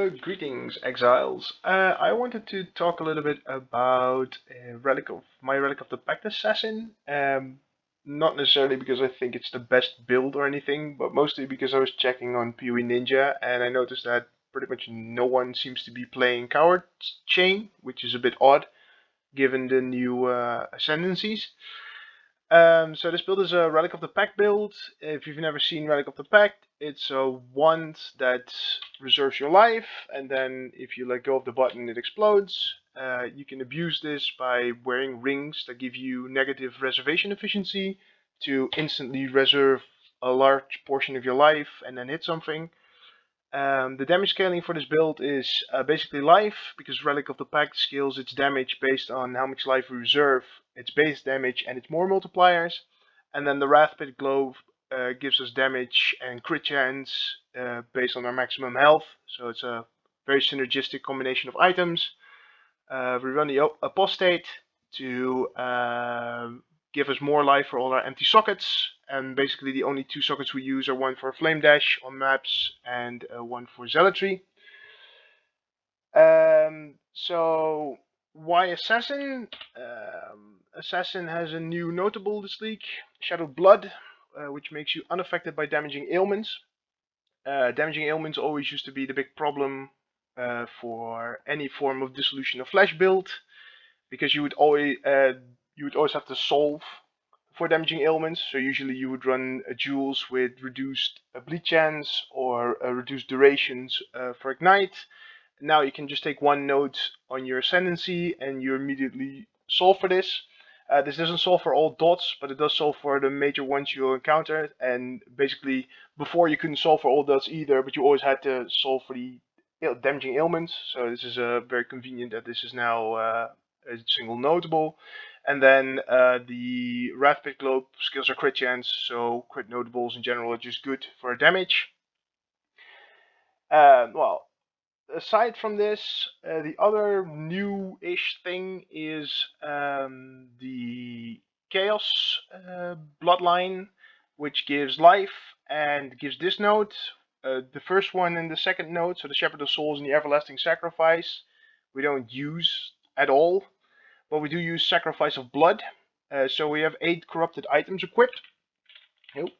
Greetings, exiles. I wanted to talk a little bit about my relic of the pact assassin. Not necessarily because I think it's the best build or anything, but mostly because I was checking on PoE Ninja and I noticed that pretty much no one seems to be playing Coward Chain, which is a bit odd given the new ascendancies. So this build is a Relic of the Pact build. If you've never seen Relic of the Pact, it's a wand that reserves your life, and then if you let go of the button, it explodes. You can abuse this by wearing rings that give you negative reservation efficiency to instantly reserve a large portion of your life and then hit something. The damage scaling for this build is basically life, because Relic of the Pact scales its damage based on how much life we reserve, its base damage, and its more multipliers. And then the Wrathpit Globe gives us damage and crit chance based on our maximum health. So it's a very synergistic combination of items. We run the Apostate to give us more life for all our empty sockets, and basically the only two sockets we use are one for Flame Dash on maps and one for Zealotry. So why Assassin? Assassin has a new notable this week, Shadowed Blood, which makes you unaffected by damaging ailments. Damaging ailments always used to be the big problem for any form of Dissolution of Flesh build, because you would always have to solve for damaging ailments. So usually you would run jewels with reduced bleed chance or reduced durations for ignite. Now you can just take one note on your ascendancy and you immediately solve for this. This doesn't solve for all dots, but it does solve for the major ones you'll encounter. And basically, before you couldn't solve for all dots either, but you always had to solve for the damaging ailments. So this is very convenient that this is now a single notable. And then the Wrathpit Globe scales are crit chance, so crit notables in general are just good for damage. Well, aside from this, the other new-ish thing is the Chaos Bloodline, which gives life and gives this note. The first one and the second note, so the Shepherd of Souls and the Everlasting Sacrifice, we don't use at all, but we do use Sacrifice of Blood. So we have 8 corrupted items equipped. Nope.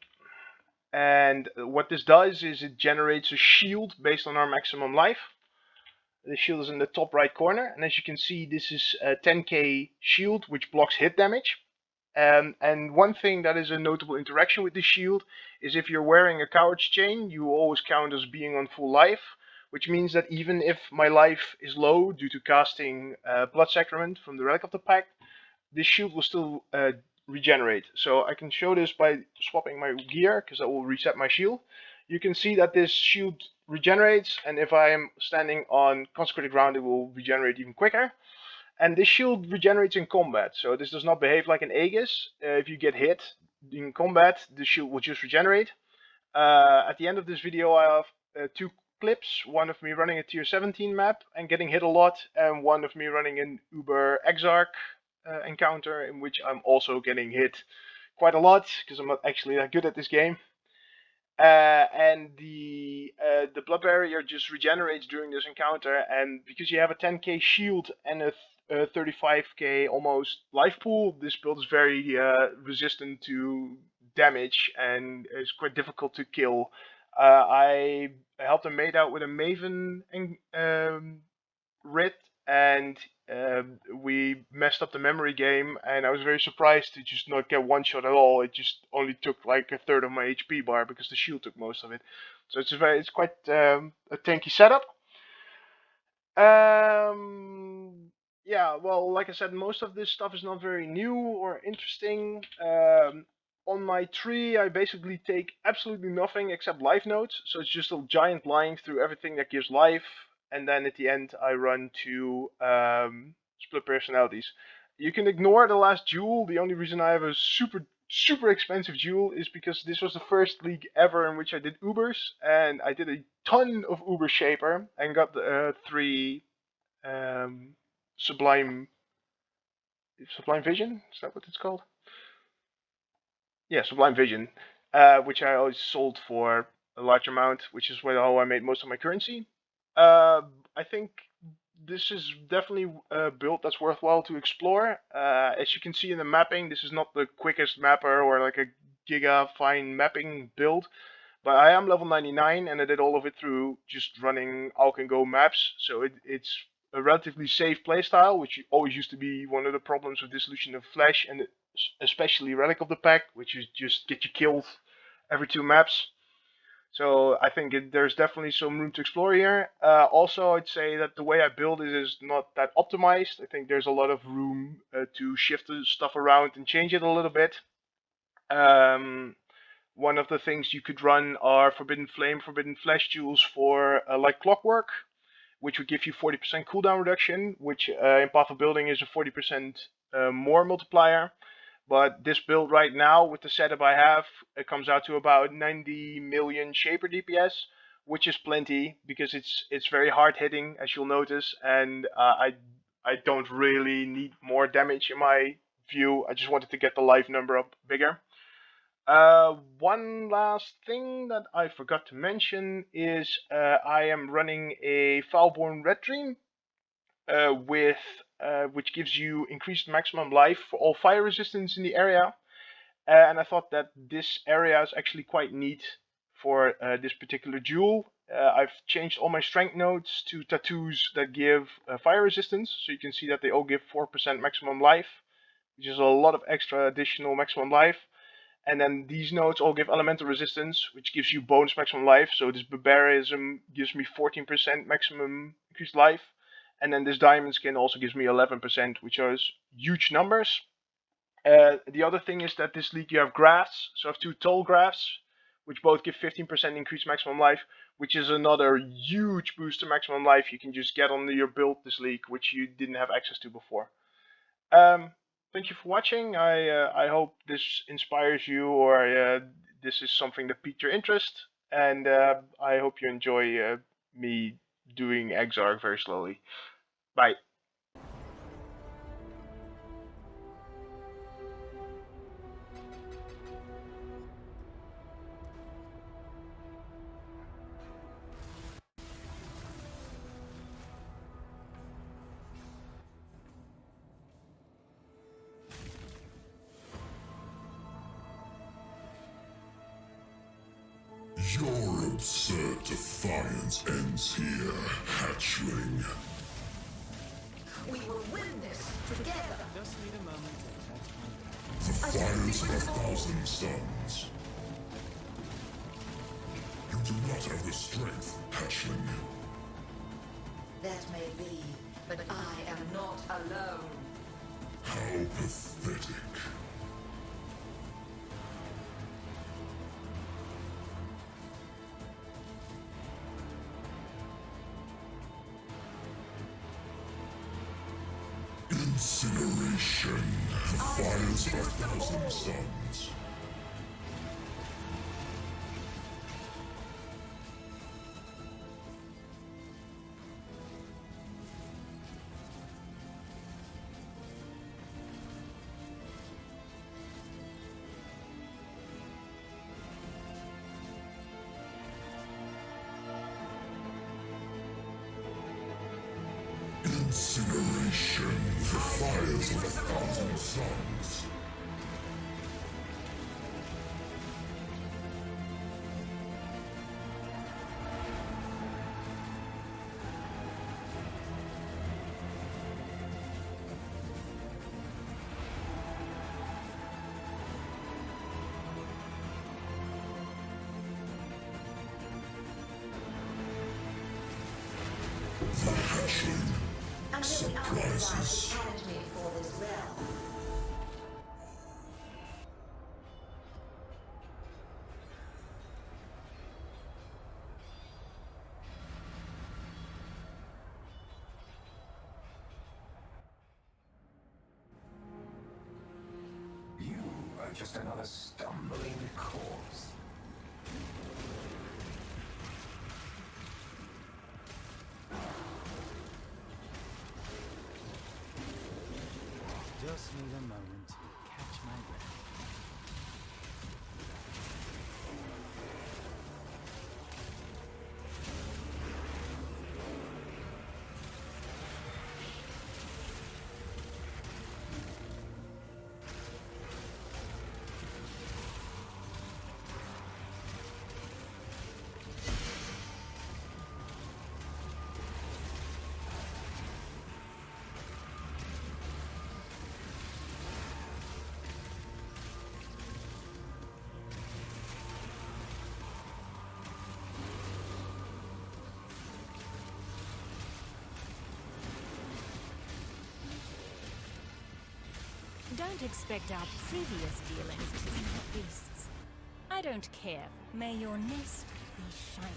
And what this does is it generates a shield based on our maximum life. The shield is in the top right corner, and as you can see, this is a 10k shield which blocks hit damage. And one thing that is a notable interaction with this shield is if you're wearing a Coward's Chain, you always count as being on full life, which means that even if my life is low due to casting Blood Sacrament from the Relic of the Pact, this shield will still regenerate. So I can show this by swapping my gear, because that will reset my shield. You can see that this shield regenerates, and if I am standing on consecrated ground, it will regenerate even quicker. And this shield regenerates in combat, so this does not behave like an Aegis. If you get hit in combat, the shield will just regenerate. At the end of this video, I have 2 clips, one of me running a tier 17 map and getting hit a lot, and one of me running an Uber Exarch encounter in which I'm also getting hit quite a lot, because I'm not actually that good at this game. And the blood barrier just regenerates during this encounter, and because you have a 10k shield and a 35k almost life pool, this build is very resistant to damage and is quite difficult to kill. I helped a mate out with a Maven Writ, and we messed up the memory game, and I was very surprised to just not get one shot at all. It just only took like a third of my HP bar because the shield took most of it. So it's quite a tanky setup. Yeah, well, like I said, most of this stuff is not very new or interesting. On my tree, I basically take absolutely nothing except life nodes, so it's just a giant line through everything that gives life, and then at the end I run 2 split personalities. You can ignore the last jewel. The only reason I have a super expensive jewel is because this was the first league ever in which I did Ubers, and I did a ton of Uber Shaper and got 3 Sublime Vision? Is that what it's called? Yeah, Sublime Vision, which I always sold for a large amount, which is how I made most of my currency. I think this is definitely a build that's worthwhile to explore. As you can see in the mapping, this is not the quickest mapper or like a giga fine mapping build, but I am level 99 and I did all of it through just running Alk and Go maps, so it's a relatively safe playstyle, which always used to be one of the problems with Dissolution of Flesh and especially Relic of the Pact, which is just get you killed every 2 maps. So I think there's definitely some room to explore here. Also, I'd say that the way I build it is not that optimized. I think there's a lot of room to shift the stuff around and change it a little bit. One of the things you could run are Forbidden Flame, Forbidden Flesh jewels for like Clockwork, which would give you 40% cooldown reduction, which in Path of Building is a 40% more multiplier. But this build right now, with the setup I have, it comes out to about 90 million Shaper DPS, which is plenty because it's very hard hitting, as you'll notice, and I don't really need more damage in my view. I just wanted to get the life number up bigger. One last thing that I forgot to mention is I am running a Foulborn Red Dream with which gives you increased maximum life for all fire resistance in the area. And I thought that this area is actually quite neat for this particular jewel. I've changed all my strength nodes to tattoos that give fire resistance, so you can see that they all give 4% maximum life, which is a lot of extra additional maximum life. And then these nodes all give elemental resistance, which gives you bonus maximum life. So this barbarism gives me 14% maximum increased life. And then this diamond skin also gives me 11%, which are huge numbers. The other thing is that this league you have graphs. So I have 2 tall graphs, which both give 15% increased maximum life, which is another huge boost to maximum life you can just get on your build this league, which you didn't have access to before. Thank you for watching. I hope this inspires you, or this is something that piqued your interest, and I hope you enjoy me doing Exarch very slowly. Bye. Your absurd defiance ends here, hatchling. We will win this together. Just need a moment to catch my breath. The fires of 1,000 suns. You do not have the strength, hatchling. That may be, but I am not alone. How pathetic. Incineration. The fires of 1,000 suns. Incineration. The fires of 1,000 suns. The hatchling. Surprises. Challenge me for this realm. You are just another stumbling corpse. Just need a moment to catch my breath. Don't expect our previous dealings to be beasts. I don't care. May your nest be shining.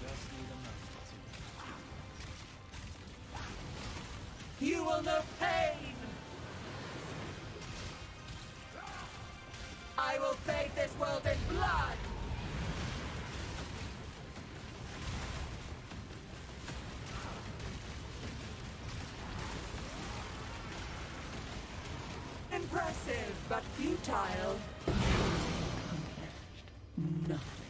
Just need a moment to... You will know pain! I will bathe this world in blood! Impressive, but futile. Nothing.